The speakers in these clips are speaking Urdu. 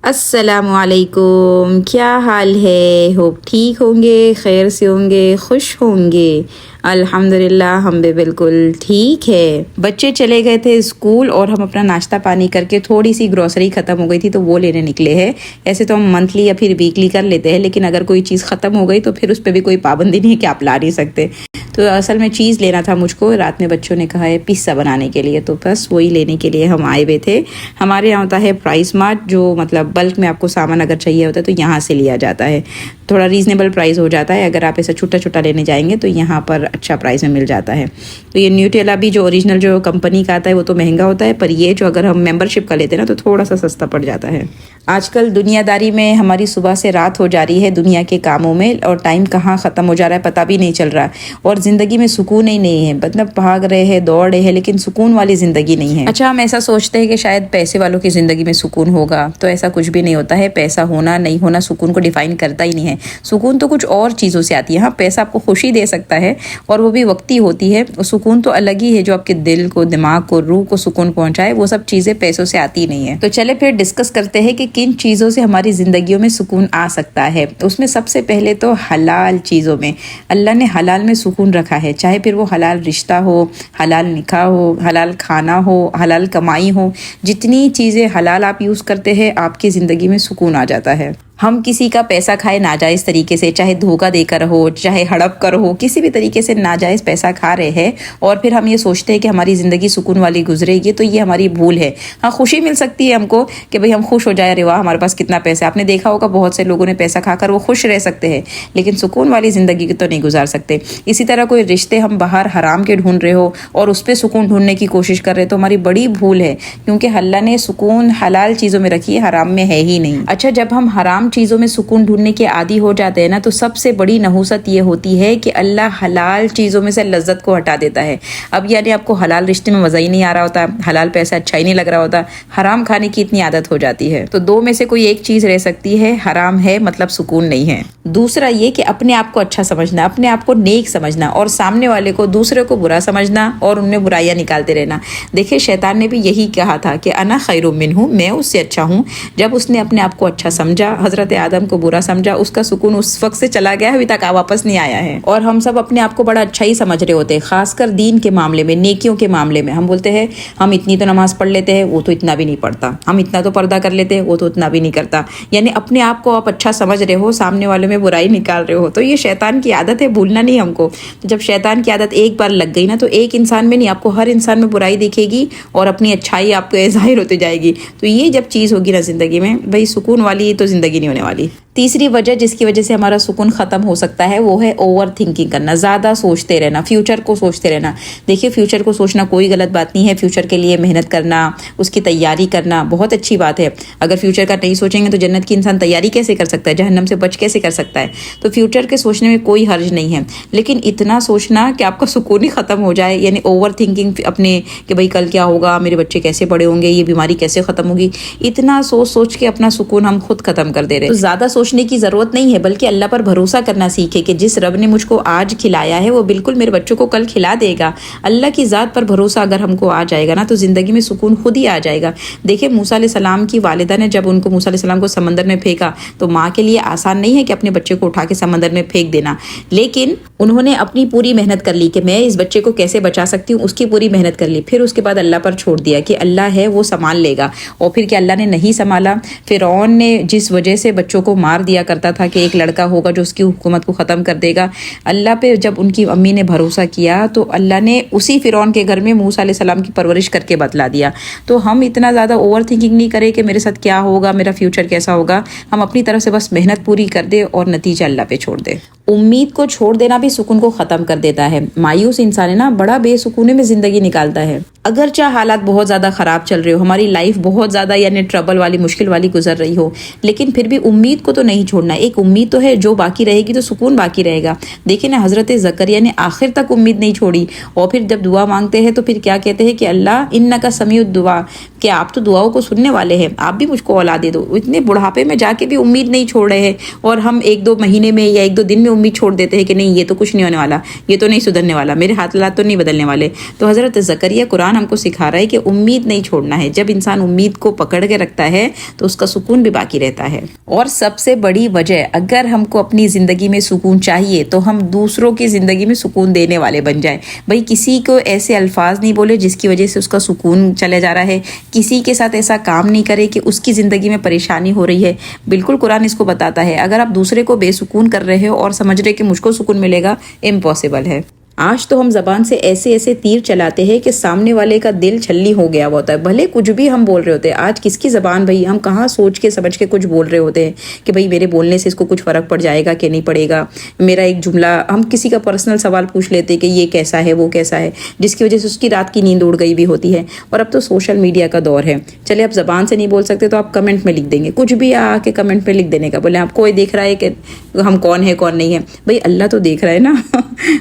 السلام علیکم، کیا حال ہے؟ ہوپ ٹھیک ہوں گے، خیر سے ہوں گے، خوش ہوں گے۔ الحمدللہ ہم بھی بالکل ٹھیک ہے۔ بچے چلے گئے تھے اسکول اور ہم اپنا ناشتہ پانی کر کے تھوڑی سی گروسری ختم ہو گئی تھی تو وہ لینے نکلے ہیں۔ ایسے تو ہم منتھلی یا پھر ویکلی کر لیتے ہیں، لیکن اگر کوئی چیز ختم ہو گئی تو پھر اس پہ بھی کوئی پابندی نہیں ہے کہ آپ لا نہیں سکتے۔ تو اصل میں چیز لینا تھا مجھ کو، رات میں بچوں نے کہا ہے پیزا بنانے کے لیے، تو بس وہی لینے کے لیے ہم آئے ہوئے تھے۔ ہمارے یہاں ہوتا ہے پرائس مارٹ، جو مطلب بلک میں آپ کو سامان اگر چاہیے ہوتا ہے تو یہاں سے لیا جاتا ہے، تھوڑا ریزنیبل پرائس ہو جاتا ہے۔ اگر آپ ایسا چھوٹا چھوٹا لینے جائیں گے تو یہاں پر اچھا پرائس میں مل جاتا ہے۔ تو یہ نیوٹریلا بھی جو اوریجنل جو کمپنی کا آتا ہے وہ تو مہنگا ہوتا ہے، پر یہ جو اگر ہم ممبر شپ کا لیتے ہیں نا تو تھوڑا سا سستا پڑ جاتا ہے۔ آج کل دنیا داری میں ہماری صبح سے رات ہو جا رہی ہے دنیا کے کاموں میں، اور ٹائم کہاں ختم ہو جا رہا ہے پتہ بھی نہیں چل رہا، اور زندگی میں سکون ہی نہیں ہے۔ مطلب بھاگ رہے ہیں، دوڑ رہے ہیں، لیکن سکون والی زندگی نہیں ہے۔ اچھا، ہم ایسا سوچتے ہیں کہ شاید پیسے والوں کی زندگی میں سکون ہوگا، تو ایسا کچھ بھی نہیں ہوتا ہے۔ پیسہ ہونا نہیں ہونا سکون کو ڈیفائن کرتا ہی نہیں ہے۔ سکون تو کچھ اور چیزوں سے آتی ہے۔ ہاں، پیسہ آپ کو خوشی دے سکتا ہے اور وہ بھی وقتی ہوتی ہے، سکون تو الگ ہی ہے جو آپ کے دل کو، دماغ کو، روح کو سکون پہنچائے، وہ سب چیزیں پیسوں سے آتی نہیں ہے۔ تو چلے پھر ڈسکس کرتے ہیں کہ کن چیزوں سے ہماری زندگیوں میں سکون آ سکتا ہے۔ اس میں سب سے پہلے تو حلال چیزوں میں، اللہ نے حلال میں سکون رکھا ہے، چاہے پھر وہ حلال رشتہ ہو، حلال نکاح ہو، حلال کھانا ہو، حلال کمائی ہو۔ جتنی چیزیں حلال آپ یوز کرتے ہیں آپ کی زندگی میں سکون آ جاتا ہے۔ ہم کسی کا پیسہ کھائے ناجائز طریقے سے، چاہے دھوکہ دے کر ہو، چاہے ہڑپ کر ہو، کسی بھی طریقے سے ناجائز پیسہ کھا رہے ہیں، اور پھر ہم یہ سوچتے ہیں کہ ہماری زندگی سکون والی گزرے گی، تو یہ ہماری بھول ہے۔ ہاں، خوشی مل سکتی ہے ہم کو کہ بھئی ہم خوش ہو جائے، ارے واہ ہمارے پاس کتنا پیسہ ہے۔ آپ نے دیکھا ہوگا بہت سے لوگوں نے پیسہ کھا کر وہ خوش رہ سکتے ہیں، لیکن سکون والی زندگی تو نہیں گزار سکتے۔ اسی طرح کوئی رشتے ہم باہر حرام کے ڈھونڈ رہے ہو اور اس پہ سکون ڈھونڈنے کی کوشش کر رہے تو ہماری بڑی بھول ہے، کیونکہ اللہ نے سکون حلال چیزوں میں رکھی ہے، حرام میں ہے ہی نہیں۔ اچھا، جب ہم حرام چیزوں میں سکون ڈھونڈنے کے عادی ہو جاتے ہیں نا، تو سب سے بڑی نحوست یہ ہوتی ہے کہ اللہ حلال چیزوں میں سے لذت کو ہٹا دیتا ہے۔ اب یعنی آپ کو حلال رشتے میں مزہ ہی نہیں آ رہا ہوتا، حلال پیسہ اچھا ہی نہیں لگ رہا ہوتا، حرام کھانے کی اتنی عادت ہو جاتی ہے۔ تو دو میں سے کوئی ایک چیز رہ سکتی ہے، حرام ہے مطلب سکون نہیں ہے۔ دوسرا یہ کہ اپنے آپ کو اچھا سمجھنا، اپنے آپ کو نیک سمجھنا، اور سامنے والے کو، دوسرے کو برا سمجھنا اور ان میں برائیاں نکالتے رہنا۔ دیکھیں، شیطان نے بھی یہی کہا تھا کہ انا خیر منہ، میں اس سے اچھا ہوں۔ جب اس نے اپنے آپ کو اچھا سمجھا، حضرت آدم کو برا سمجھا، اس کا سکون اس وقت سے چلا گیا ہے، ابھی تک واپس نہیں آیا ہے۔ اور ہم سب اپنے آپ کو بڑا اچھا ہی سمجھ رہے ہوتے ہیں، خاص کر دین کے معاملے میں، نیکیوں کے معاملے میں۔ ہم بولتے ہیں ہم اتنی تو نماز پڑھ لیتے ہیں، وہ تو اتنا بھی نہیں پڑھتا، ہم اتنا تو پردہ کر لیتے ہیں، وہ تو اتنا بھی نہیں کرتا۔ یعنی اپنے آپ کو آپ اچھا سمجھ رہے ہو، سامنے والے میں برائی نکال رہے ہو، تو یہ شیطان کی عادت ہے، بھولنا نہیں ہم کو۔ تو جب شیطان کی عادت ایک بار لگ گئی نا، تو ایک انسان میں نہیں، آپ کو ہر انسان میں برائی دکھے گی اور اپنی اچھائی آپ کو ظاہر ہوتی جائے گی۔ تو یہ جب چیز ہوگی نا زندگی میں، بھائی سکون والی تو زندگی نہیں ہونے والی۔ تیسری وجہ جس کی وجہ سے ہمارا سکون ختم ہو سکتا ہے وہ ہے اوور تھنکنگ کرنا، زیادہ سوچتے رہنا، فیوچر کو سوچتے رہنا۔ دیکھیے، فیوچر کو سوچنا کوئی غلط بات نہیں ہے، فیوچر کے لیے محنت کرنا، اس کی تیاری کرنا بہت اچھی بات ہے۔ اگر فیوچر کا نہیں سوچیں گے تو جنت کی انسان تیاری کیسے کر سکتا ہے، جہنم سے بچ کیسے کر سکتا ہے؟ تو فیوچر کے سوچنے میں کوئی حرج نہیں ہے، لیکن اتنا سوچنا کہ آپ کا سکون ہی ختم ہو جائے، یعنی اوور تھنکنگ اپنے کہ بھائی کل کیا ہوگا، میرے بچے کیسے بڑے ہوں گے، یہ بیماری کیسے ختم ہوگی، اتنا سوچ کے اپنا سکون ہم خود ختم کر دے رہے ہیں۔ تو زیادہ سوچنے کی ضرورت نہیں ہے، بلکہ اللہ پر بھروسہ کرنا سیکھے کہ جس رب نے مجھ کو آج کھلایا ہے وہ بالکل میرے بچوں کو کل کھلا دے گا۔ اللہ کی ذات پر بھروسہ اگر ہم کو آ جائے گا نا، تو زندگی میں سکون خود ہی آ جائے گا۔ دیکھیں، موسیٰ علیہ السلام کی والدہ نے جب ان کو، موسیٰ علیہ السلام کو سمندر میں پھینکا، تو ماں کے لیے آسان نہیں ہے کہ اپنے بچے کو اٹھا کے سمندر میں پھینک دینا، لیکن انہوں نے اپنی پوری محنت کر لی کہ میں اس بچے کو کیسے بچا سکتی ہوں، اس کی پوری محنت کر لی۔ پھر اس کے بعد اللہ پر چھوڑ دیا کہ اللہ ہے وہ سنبھال لے گا، اور پھر کہ اللہ نے نہیں سنبھالا۔ فرعون نے جس وجہ سے بچوں کو مار دیا کرتا تھا کہ ایک لڑکا ہوگا جو اس کی حکومت کو ختم کر دے گا، اللہ پہ جب ان کی امی نے بھروسہ کیا تو اللہ نے اسی فرعون کے گھر میں موسیٰ علیہ السلام کی پرورش کر کے بتلا دیا۔ تو ہم اتنا زیادہ اوور تھنکنگ نہیں کریں کہ میرے ساتھ کیا ہوگا، میرا فیوچر کیسا ہوگا، ہم اپنی طرف سے بس محنت پوری کر دے اور نتیجہ اللہ پہ چھوڑ دے۔ امید کو چھوڑ دینا بھی سکون کو ختم کر دیتا ہے۔ مایوس انسان ہے نا، بڑا بے سکونے میں زندگی نکالتا ہے۔ اگرچہ حالات بہت زیادہ خراب چل رہے ہو، ہماری لائف بہت زیادہ یعنی ٹربل والی، مشکل والی گزر رہی ہو، لیکن پھر بھی امید کو تو نہیں چھوڑنا۔ ایک امید تو ہے، جو باقی رہے گی تو سکون باقی رہے گا۔ دیکھیں نا، حضرت زکریا نے آخر تک امید نہیں چھوڑی، اور پھر جب دعا مانگتے ہیں تو پھر کیا کہتے ہیں کہ اللہ انک سمیع الدعاء، کہ آپ تو دعاؤں کو سننے والے ہیں, آپ بھی مجھ کو اولاد دے دو. اتنے بڑھاپے میں جا کے بھی امید نہیں چھوڑ رہے ہیں, اور ہم 1-2 مہینے میں یا 1-2 دن میں امید چھوڑ دیتے ہیں کہ نہیں یہ تو کچھ نہیں ہونے والا, یہ تو نہیں سدھرنے والا, میرے حالات تو نہیں بدلنے والے. تو حضرت زکریا قرآن ہم کو سکھا رہا ہے کہ امید نہیں چھوڑنا ہے. جب انسان امید کو پکڑ کے رکھتا ہے تو اس کا سکون بھی باقی رہتا ہے. اور سب سے بڑی وجہ, اگر ہم کو اپنی زندگی میں سکون چاہیے تو ہم دوسروں کی زندگی میں سکون دینے والے بن جائیں. بھائی کسی کو ایسے الفاظ نہیں بولے جس کی وجہ سے اس کا سکون چلے جا رہا ہے, کسی کے ساتھ ایسا کام نہیں کرے کہ اس کی زندگی میں پریشانی ہو رہی ہے. بالکل قرآن اس کو بتاتا ہے, اگر آپ دوسرے کو بے سکون کر رہے ہو اور سمجھ رہے کہ مجھ کو سکون ملے گا, امپاسبل ہے. آج تو ہم زبان سے ایسے ایسے تیر چلاتے ہیں کہ سامنے والے کا دل چھلنی ہو گیا ہوتا ہے, بھلے کچھ بھی ہم بول رہے ہوتے ہیں. آج کس کی زبان بھائی, ہم کہاں سوچ کے سمجھ کے کچھ بول رہے ہوتے ہیں کہ بھائی میرے بولنے سے اس کو کچھ فرق پڑ جائے گا کہ نہیں پڑے گا. میرا ایک جملہ, ہم کسی کا پرسنل سوال پوچھ لیتے ہیں کہ یہ کیسا ہے وہ کیسا ہے, جس کی وجہ سے اس کی رات کی نیند اڑ گئی بھی ہوتی ہے. اور اب تو سوشل میڈیا کا دور ہے, چلے آپ زبان سے نہیں بول سکتے تو آپ کمنٹ میں لکھ دیں گے, کچھ بھی آ کے کمنٹ میں لکھ دینے کا. بولے آپ کوئی دیکھ رہا ہے کہ ہم کون ہے کون نہیں ہے, بھائی اللہ تو دیکھ رہا ہے نا.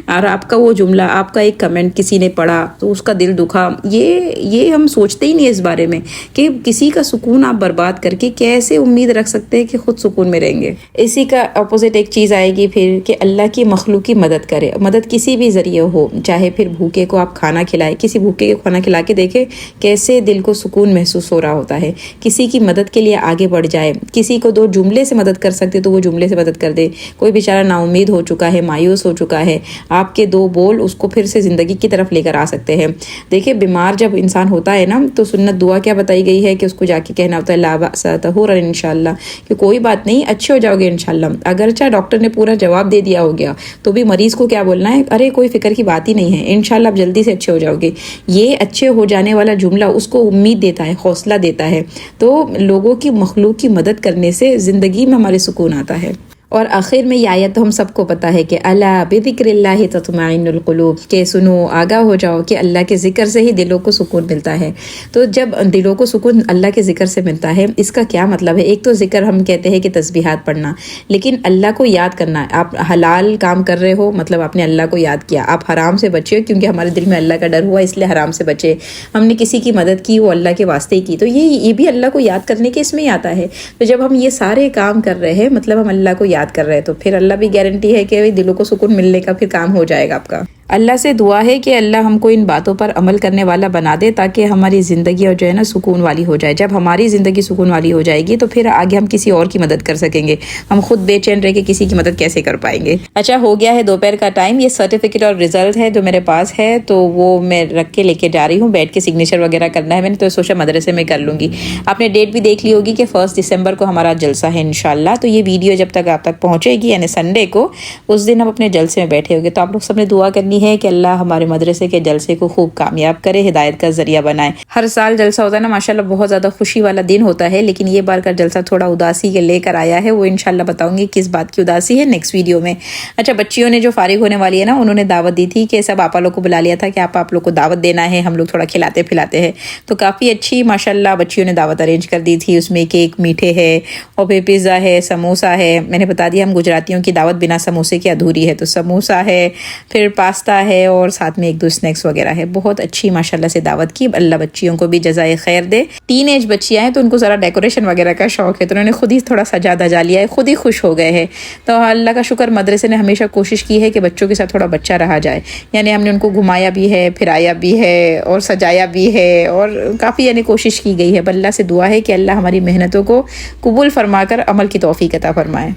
اور آپ کا وہ جملہ, آپ کا ایک کمنٹ کسی نے پڑھا تو اس کا دل دکھا, یہ ہم سوچتے ہی نہیں اس بارے میں کہ کسی کا سکون آپ برباد کر کے کیسے امید رکھ سکتے ہیں کہ خود سکون میں رہیں گے. اسی کا اپوزٹ ایک چیز آئے گی پھر کہ اللہ کی مخلوق کی مدد کرے. مدد کسی بھی ذریعے ہو, چاہے پھر بھوکے کو آپ کھانا کھلائے, کسی بھوکے کو کھانا کھلا کے دیکھے کیسے دل کو سکون محسوس ہو رہا ہوتا ہے. کسی کی مدد کے لیے آگے بڑھ جائے, کسی کو 2 جملے سے مدد کر سکتے تو وہ جملے سے مدد کر دے. کوئی بیچارہ نا امید ہو چکا ہے, مایوس ہو چکا ہے, آپ کے 2 بول اس کو پھر سے زندگی کی طرف لے کر آ سکتے ہیں. دیکھیں بیمار جب انسان ہوتا ہے نا تو سنت دعا کیا بتائی گئی ہے کہ اس کو جا کے کہنا ہوتا ہے لا بأس طہورا انشاءاللہ, کہ کوئی بات نہیں اچھے ہو جاؤ گے انشاءاللہ. اگرچہ ڈاکٹر نے پورا جواب دے دیا ہو گیا تو بھی مریض کو کیا بولنا ہے, ارے کوئی فکر کی بات ہی نہیں ہے, انشاءاللہ آپ جلدی سے اچھے ہو جاؤ گے. یہ اچھے ہو جانے والا جملہ اس کو امید دیتا ہے, حوصلہ دیتا ہے. تو لوگوں کی مخلوق کی مدد کرنے سے زندگی میں ہمارے سکون آتا ہے. اور آخر میں یہ آیت تو ہم سب کو پتہ ہے کہ الا بذکر اللہ تطمئن القلوب, کہ سنو آگاہ ہو جاؤ کہ اللہ کے ذکر سے ہی دلوں کو سکون ملتا ہے. تو جب دلوں کو سکون اللہ کے ذکر سے ملتا ہے, اس کا کیا مطلب ہے؟ ایک تو ذکر ہم کہتے ہیں کہ تسبیحات پڑھنا, لیکن اللہ کو یاد کرنا ہے. آپ حلال کام کر رہے ہو مطلب آپ نے اللہ کو یاد کیا. آپ حرام سے بچے کیونکہ ہمارے دل میں اللہ کا ڈر ہوا اس لیے حرام سے بچے. ہم نے کسی کی مدد کی وہ اللہ کے واسطے کی, تو یہ بھی اللہ کو یاد کرنے کے اس میں ہی آتا ہے. تو جب ہم یہ سارے کام کر رہے ہیں مطلب ہم اللہ کو یاد کر رہے ہیں, تو پھر اللہ بھی گارنٹی ہے کہ دلوں کو سکون ملنے کا پھر کام ہو جائے گا آپ کا. اللہ سے دعا ہے کہ اللہ ہم کو ان باتوں پر عمل کرنے والا بنا دے تاکہ ہماری زندگی اور جو ہے نا سکون والی ہو جائے. جب ہماری زندگی سکون والی ہو جائے گی تو پھر آگے ہم کسی اور کی مدد کر سکیں گے. ہم خود بے چین رہ کے کسی کی مدد کیسے کر پائیں گے. اچھا ہو گیا ہے دوپہر کا ٹائم, یہ سرٹیفکیٹ اور رزلٹ ہے جو میرے پاس ہے تو وہ میں رکھ کے لے کے جا رہی ہوں. بیٹھ کے سگنیچر وغیرہ کرنا ہے میں نے, تو سوچا مدرسے میں کر لوں گی. آپ نے ڈیٹ بھی دیکھ لی ہوگی کہ 1 دسمبر کو ہمارا جلسہ ہے انشاءاللہ. تو یہ ویڈیو جب تک آپ تک پہنچے گی یعنی سنڈے کو, اس دن ہم اپنے جلسے میں بیٹھے ہوگے. تو آپ لوگ سب نے دعا کرنی ہے کہ اللہ ہمارے مدرسے کے جلسے کو خوب کامیاب کرے, ہدایت کا ذریعہ بنائے. ہر سال جلسہ ہوتا ہے نا ماشاءاللہ, بہت زیادہ خوشی والا دن ہوتا ہے, لیکن یہ بار کا جلسہ تھوڑا اداسی کے لے کر آیا ہے. وہ انشاءاللہ بتاؤں گی کس بات کی اداسی ہے نیکسٹ ویڈیو میں. اچھا بچیوں نے جو فارغ ہونے والی ہے نا, انہوں نے دعوت دی تھی کہ سب آپا لوگ کو بلا لیا تھا کہ آپ لوگ کو دعوت دینا ہے, ہم لوگ تھوڑا کھلاتے پھلاتے ہیں. تو کافی اچھی ماشاءاللہ بچیوں نے دعوت ارینج کر دی تھی. اس میں کیک میٹھے ہے اور پھر پیزا ہے, سموسا ہے. میں نے بتا دیا ہم گجراتیوں کی دعوت بنا سموسے کی ادھوری ہے, تو سموسا ہے, پھر پاستا ہے اور ساتھ میں 1-2 اسنیکس وغیرہ ہے. بہت اچھی ماشاءاللہ سے دعوت کی. اللہ بچیوں کو بھی جزائے خیر دے. ٹین ایج بچیاں ہیں تو ان کو ذرا ڈیکوریشن وغیرہ کا شوق ہے, تو انہوں نے خود ہی تھوڑا سجا دجا لیا ہے, خود ہی خوش ہو گئے ہیں. تو اللہ کا شکر مدرسے نے ہمیشہ کوشش کی ہے کہ بچوں کے ساتھ تھوڑا بچہ رہا جائے. یعنی ہم نے ان کو گھمایا بھی ہے, پھرایا بھی ہے اور سجایا بھی ہے, اور کافی یعنی کوشش کی گئی ہے. اللہ سے دعا ہے کہ اللہ ہماری محنتوں کو قبول فرما کر عمل کی توفیق عطا فرمائے.